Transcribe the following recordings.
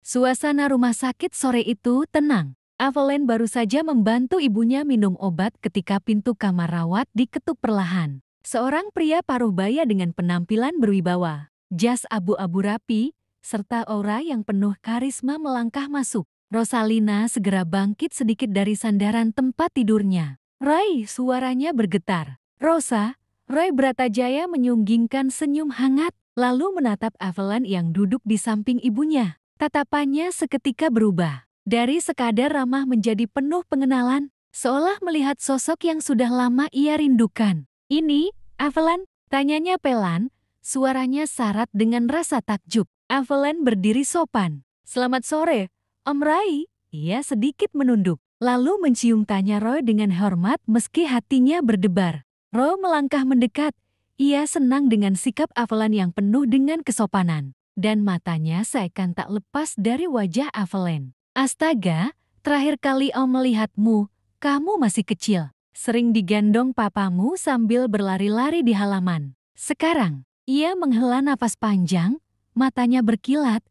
Suasana rumah sakit sore itu tenang. Evelyn baru saja membantu ibunya minum obat ketika pintu kamar rawat diketuk perlahan. Seorang pria paruh baya dengan penampilan berwibawa, jas abu-abu rapi, serta aura yang penuh karisma melangkah masuk. Rosalina segera bangkit sedikit dari sandaran tempat tidurnya. "Roy," suaranya bergetar. "Rosa." Roy Bratajaya menyunggingkan senyum hangat, lalu menatap Evelyn yang duduk di samping ibunya. Tatapannya seketika berubah. Dari sekadar ramah menjadi penuh pengenalan, seolah melihat sosok yang sudah lama ia rindukan. "Ini, Evelyn?" tanyanya pelan, suaranya syarat dengan rasa takjub. Evelyn berdiri sopan. "Selamat sore, Om Rai." Ia sedikit menunduk, lalu mencium tanya Roy dengan hormat meski hatinya berdebar. Roy melangkah mendekat. Ia senang dengan sikap Evelyn yang penuh dengan kesopanan, dan matanya seakan tak lepas dari wajah Evelyn. "Astaga, terakhir kali Om melihatmu, kamu masih kecil. Sering digendong papamu sambil berlari-lari di halaman. Sekarang," ia menghela nafas panjang, matanya berkilat.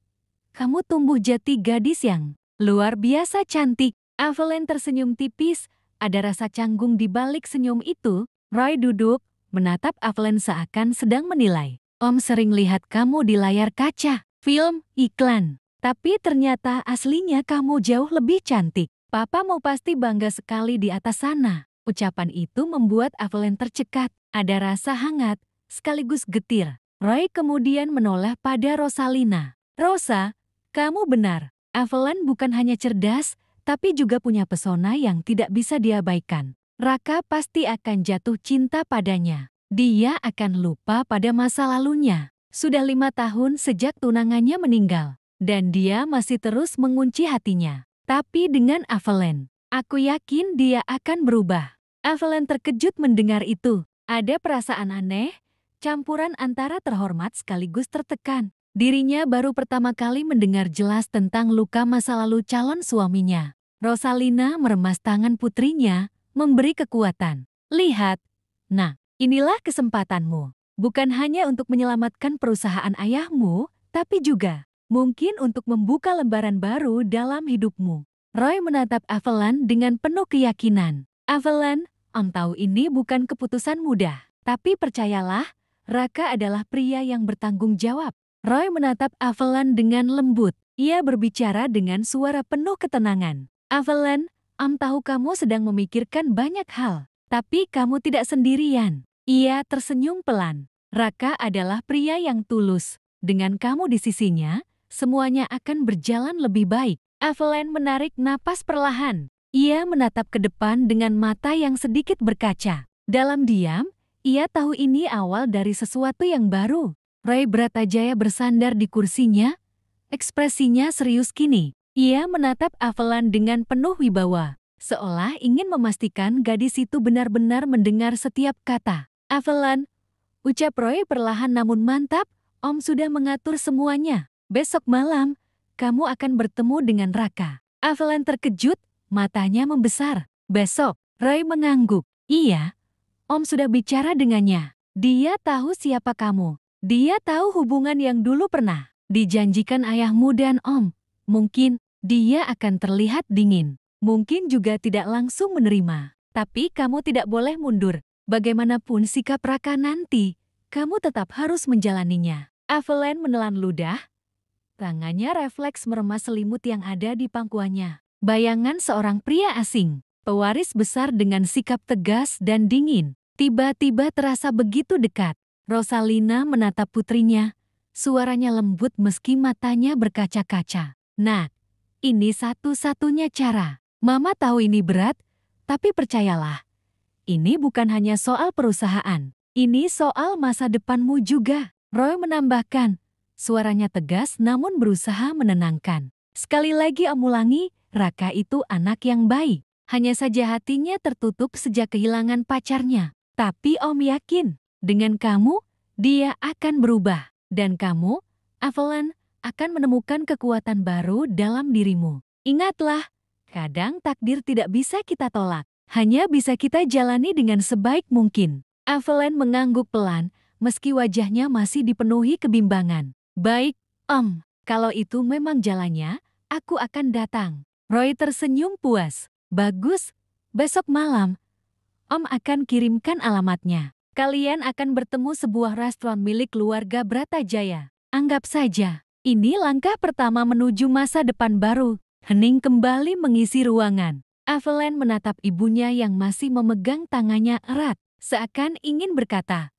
"Kamu tumbuh jadi gadis yang luar biasa cantik." Evelyn tersenyum tipis, ada rasa canggung di balik senyum itu. Roy duduk, menatap Evelyn seakan sedang menilai. "Om sering lihat kamu di layar kaca, film, iklan. Tapi ternyata aslinya kamu jauh lebih cantik. Papamu pasti bangga sekali di atas sana." Ucapan itu membuat Evelyn tercekat. Ada rasa hangat, sekaligus getir. Roy kemudian menoleh pada Rosalina. "Rosa, kamu benar. Evelyn bukan hanya cerdas, tapi juga punya pesona yang tidak bisa diabaikan. Raka pasti akan jatuh cinta padanya. Dia akan lupa pada masa lalunya. Sudah 5 tahun sejak tunangannya meninggal, dan dia masih terus mengunci hatinya. Tapi dengan Evelyn, aku yakin dia akan berubah." Evelyn terkejut mendengar itu. Ada perasaan aneh, campuran antara terhormat sekaligus tertekan. Dirinya baru pertama kali mendengar jelas tentang luka masa lalu calon suaminya. Rosalina meremas tangan putrinya, memberi kekuatan. "Lihat, nah, inilah kesempatanmu. Bukan hanya untuk menyelamatkan perusahaan ayahmu, tapi juga mungkin untuk membuka lembaran baru dalam hidupmu." Roy menatap Evelyn dengan penuh keyakinan. "Evelyn, Om tahu ini bukan keputusan mudah. Tapi percayalah, Raka adalah pria yang bertanggung jawab." Roy menatap Evelyn dengan lembut. Ia berbicara dengan suara penuh ketenangan. "Evelyn, Om tahu kamu sedang memikirkan banyak hal, tapi kamu tidak sendirian." Ia tersenyum pelan. "Raka adalah pria yang tulus. Dengan kamu di sisinya, semuanya akan berjalan lebih baik." Evelyn menarik napas perlahan. Ia menatap ke depan dengan mata yang sedikit berkaca. Dalam diam, ia tahu ini awal dari sesuatu yang baru. Roy Bratajaya bersandar di kursinya, ekspresinya serius kini. Ia menatap Evelyn dengan penuh wibawa, seolah ingin memastikan gadis itu benar-benar mendengar setiap kata. "Evelyn," ucap Roy perlahan namun mantap, "Om sudah mengatur semuanya. Besok malam, kamu akan bertemu dengan Raka." Evelyn terkejut, matanya membesar. "Besok?" Roy mengangguk. "Iya, Om sudah bicara dengannya. Dia tahu siapa kamu. Dia tahu hubungan yang dulu pernah dijanjikan ayahmu dan Om. Mungkin dia akan terlihat dingin. Mungkin juga tidak langsung menerima. Tapi kamu tidak boleh mundur. Bagaimanapun sikap Raka nanti, kamu tetap harus menjalaninya." Evelyn menelan ludah. Tangannya refleks meremas selimut yang ada di pangkuannya. Bayangan seorang pria asing, pewaris besar dengan sikap tegas dan dingin, tiba-tiba terasa begitu dekat. Rosalina menatap putrinya. Suaranya lembut meski matanya berkaca-kaca. "Nak, ini satu-satunya cara. Mama tahu ini berat, tapi percayalah, ini bukan hanya soal perusahaan. Ini soal masa depanmu juga." Roy menambahkan, suaranya tegas namun berusaha menenangkan. "Sekali lagi Om ulangi, Raka itu anak yang baik. Hanya saja hatinya tertutup sejak kehilangan pacarnya. Tapi Om yakin, dengan kamu, dia akan berubah. Dan kamu, Evelyn, akan menemukan kekuatan baru dalam dirimu. Ingatlah, kadang takdir tidak bisa kita tolak. Hanya bisa kita jalani dengan sebaik mungkin." Evelyn mengangguk pelan, meski wajahnya masih dipenuhi kebimbangan. "Baik, Om." Kalau itu memang jalannya, aku akan datang. Roy tersenyum puas. Bagus, besok malam, Om akan kirimkan alamatnya. Kalian akan bertemu sebuah restoran milik keluarga Bratajaya. Anggap saja, ini langkah pertama menuju masa depan baru. Hening kembali mengisi ruangan. Evelyn menatap ibunya yang masih memegang tangannya erat, seakan ingin berkata,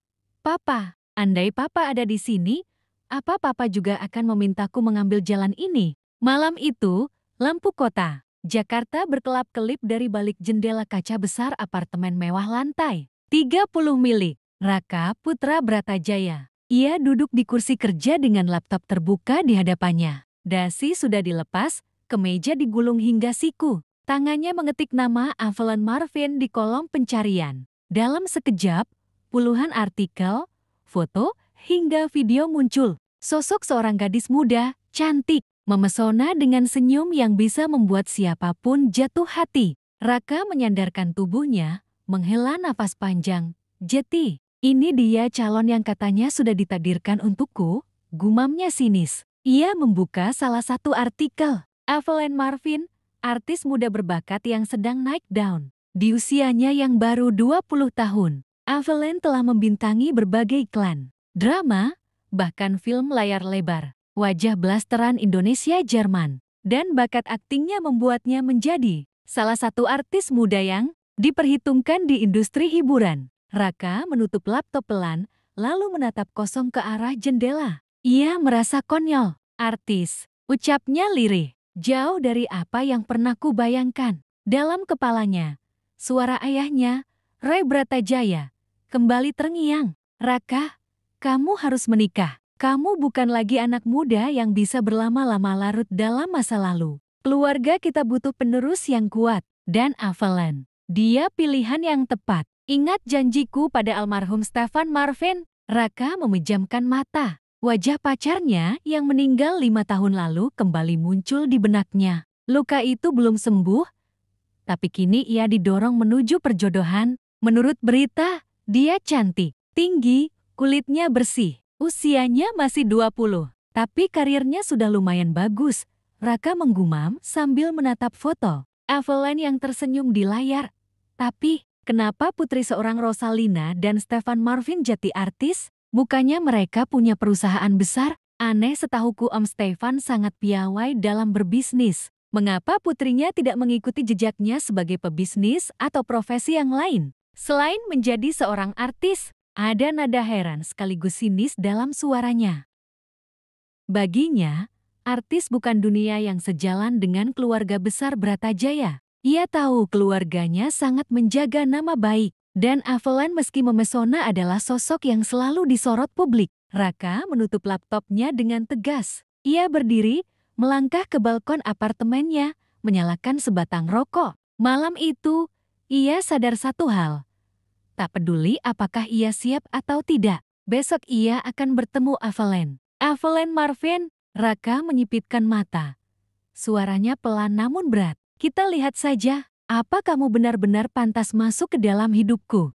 "Papa, andai Papa ada di sini, apa Papa juga akan memintaku mengambil jalan ini?" Malam itu, lampu kota Jakarta berkelap-kelip dari balik jendela kaca besar apartemen mewah lantai 30 milik Raka Putra Bratajaya. Ia duduk di kursi kerja dengan laptop terbuka di hadapannya. Dasi sudah dilepas, kemeja digulung hingga siku. Tangannya mengetik nama Evelyn Marvin di kolom pencarian. Dalam sekejap, puluhan artikel, foto, hingga video muncul. Sosok seorang gadis muda, cantik, memesona dengan senyum yang bisa membuat siapapun jatuh hati. Raka menyandarkan tubuhnya, menghela nafas panjang. "Jeti, ini dia calon yang katanya sudah ditakdirkan untukku," gumamnya sinis. Ia membuka salah satu artikel. Evelyn Marvin, artis muda berbakat yang sedang naik daun. Di usianya yang baru 20 tahun, Evelyn telah membintangi berbagai iklan, drama, bahkan film layar lebar. Wajah blasteran Indonesia-Jerman, dan bakat aktingnya membuatnya menjadi salah satu artis muda yang diperhitungkan di industri hiburan. Raka menutup laptop pelan, lalu menatap kosong ke arah jendela. Ia merasa konyol. "Artis," ucapnya lirih, "jauh dari apa yang pernah kubayangkan." Dalam kepalanya, suara ayahnya, Roy Bratajaya, kembali terngiang. "Raka, kamu harus menikah. Kamu bukan lagi anak muda yang bisa berlama-lama larut dalam masa lalu. Keluarga kita butuh penerus yang kuat." Dan Evelyn, dia pilihan yang tepat. "Ingat janjiku pada almarhum Stefan Marvin." Raka memejamkan mata. Wajah pacarnya yang meninggal 5 tahun lalu kembali muncul di benaknya. Luka itu belum sembuh, tapi kini ia didorong menuju perjodohan. Menurut berita, dia cantik, tinggi, kulitnya bersih. Usianya masih 20, tapi karirnya sudah lumayan bagus. Raka menggumam sambil menatap foto Evelyn yang tersenyum di layar. Tapi, kenapa putri seorang Rosalina dan Stefan Marvin jadi artis? Bukannya mereka punya perusahaan besar? Aneh, setahuku Om Stefan sangat piawai dalam berbisnis. Mengapa putrinya tidak mengikuti jejaknya sebagai pebisnis atau profesi yang lain? Selain menjadi seorang artis, ada nada heran sekaligus sinis dalam suaranya. Baginya, artis bukan dunia yang sejalan dengan keluarga besar Bratajaya. Ia tahu keluarganya sangat menjaga nama baik, dan Evelyn meski memesona adalah sosok yang selalu disorot publik. Raka menutup laptopnya dengan tegas. Ia berdiri, melangkah ke balkon apartemennya, menyalakan sebatang rokok. Malam itu, ia sadar satu hal. Tak peduli apakah ia siap atau tidak, besok ia akan bertemu Evelyn. "Evelyn Marvin," Raka menyipitkan mata. Suaranya pelan namun berat. "Kita lihat saja, apa kamu benar-benar pantas masuk ke dalam hidupku?"